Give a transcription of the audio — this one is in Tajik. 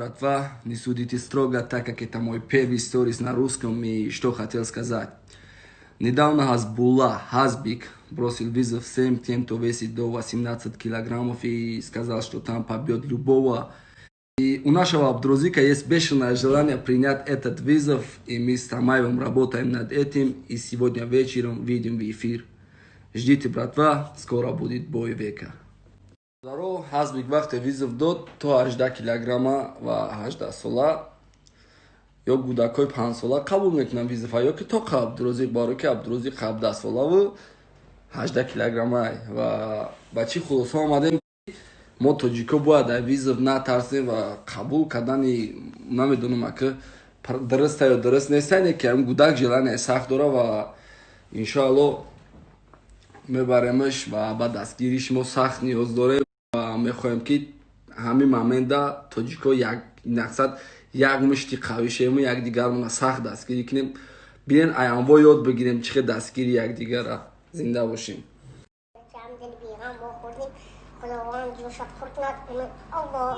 братва, не судите строго, так как это мой первый сторис на русском, и что хотел сказать. Недавно Хазбулла Хазбик бросил вызов всем тем, кто весит до 18 килограммов и сказал, что там побьет любого. И у нашего Абдурозика есть бешеное желание принять этот вызов, и мы с Тамаевым работаем над этим, и сегодня вечером видим в эфир. Ждите, братва, скоро будет бой века. Здорово, Хазбик вақте визов дод то 18 килограмма ва 18 сола ё гудакои 5 сола қабул мекунам визафа, ё ки то Абдурозик боро ки Абдурозик 17 солаву 18 килограммай ва ба чӣ хулоса омадем мо тоҷико бояд дар визов натарсем ва қабул кардани намедонам ака дуруста ё дуруст неста, не ки ҳам гудак желание сахт дора ва иншоалло мебаремаш ва ба дастгириш мо сахт ниёз дорем ва мехоҳем ки ҳамин момента тоҷико мақсад як мушти қавӣ шавем, якдигармона сахт дастгирӣ кунем. Биен аянво ёд бигирем чӣ хел дастгири якдигара. Зинда бошем. خداوند جوشت خورد نکنه. الله